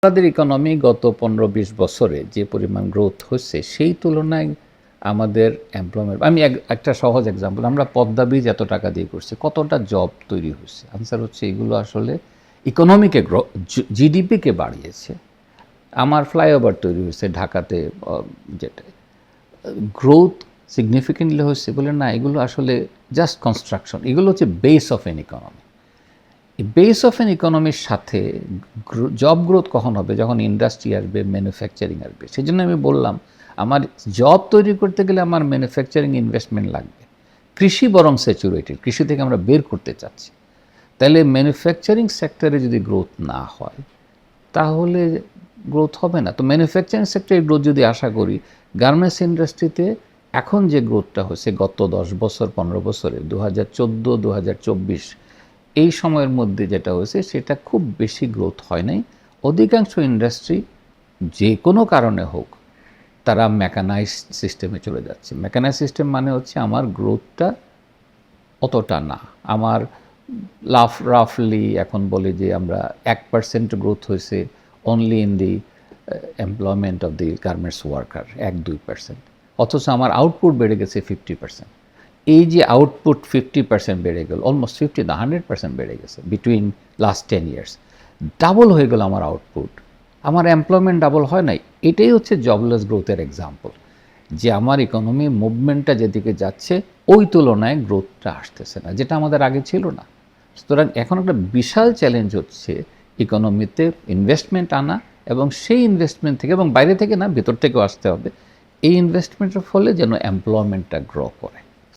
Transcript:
আমাদের ইকোনমি গত 15-20 বছরে যে পরিমাণ গ্রোথ হচ্ছে সেই তুলনায় আমাদের এমপ্লয়মেন্ট আমি একটা সহজ এক্সাম্পল, আমরা পদ্মা ব্রিজ এত টাকা দিয়ে করছি, কতটা জব তৈরি হচ্ছে? আনসার হচ্ছে এগুলো আসলে ইকোনমিকে জিডিপিকে বাড়িয়েছে। আমার ফ্লাইওভার তৈরি হয়েছে ঢাকাতে, যেটা গ্রোথ সিগনিফিকেন্টলি হচ্ছে বলে না, এগুলো আসলে জাস্ট কনস্ট্রাকশন। এগুলো হচ্ছে base of an economy. Base of an ইকোনমির সাথে জব গ্রোথ কখন হবে? যখন ইন্ডাস্ট্রি আসবে, ম্যানুফ্যাকচারিং আসবে। সেই জন্য আমি বললাম আমার জব তৈরি করতে গেলে আমার ম্যানুফ্যাকচারিং ইনভেস্টমেন্ট লাগবে। কৃষি বরং স্যাচুরেটেড, কৃষি থেকে আমরা বের করতে চাচ্ছি। তাহলে ম্যানুফ্যাকচারিং সেক্টরে যদি গ্রোথ না হয় তাহলে গ্রোথ হবে না। তো ম্যানুফ্যাকচারিং সেক্টরে গ্রোথ যদি আশা করি, গার্মেন্টস ইন্ডাস্ট্রিতে এখন যে গ্রোথটা হচ্ছে গত 10 বছর 15 বছরে 2014-2024 এই সময়ের মধ্যে যেটা হয়েছে সেটা খুব বেশি গ্রোথ হয় নাই। অধিকাংশ ইন্ডাস্ট্রি যে কোনো কারণে হোক তারা মেকানাইজড সিস্টেমে চলে যাচ্ছে। মেকানাইজড সিস্টেম মানে হচ্ছে আমার গ্রোথটা অতটা না। আমার রাফলি এখন বলি যে আমরা 1% গ্রোথ হয়েছে only in the employment of the garments worker, 1-2%। অথচ আমার আউটপুট বেড়ে গেছে 50%। এই যে আউটপুট 50% বেড়ে গেল, অলমোস্ট 50 না 100% বেড়ে গেছে বিটুইন লাস্ট 10 ইয়ার্স। ডাবল হয়ে গেল আমার আউটপুট, আমার এমপ্লয়মেন্ট ডাবল হয় নাই। এটাই হচ্ছে জবলেস গ্রোথের এক্সাম্পল, যে আমার ইকোনমি মুভমেন্টটা যেদিকে যাচ্ছে ওই তুলনায় গ্রোথটা আসতেছে না, যেটা আমাদের আগে ছিল না। সুতরাং এখন একটা বিশাল চ্যালেঞ্জ হচ্ছে ইকোনমিতে ইনভেস্টমেন্ট আনা, এবং সেই ইনভেস্টমেন্ট থেকে, এবং বাইরে থেকে না, ভেতর থেকেও আসতে হবে, এই ইনভেস্টমেন্টের ফলে যেন এমপ্লয়মেন্টটা গ্রো করে।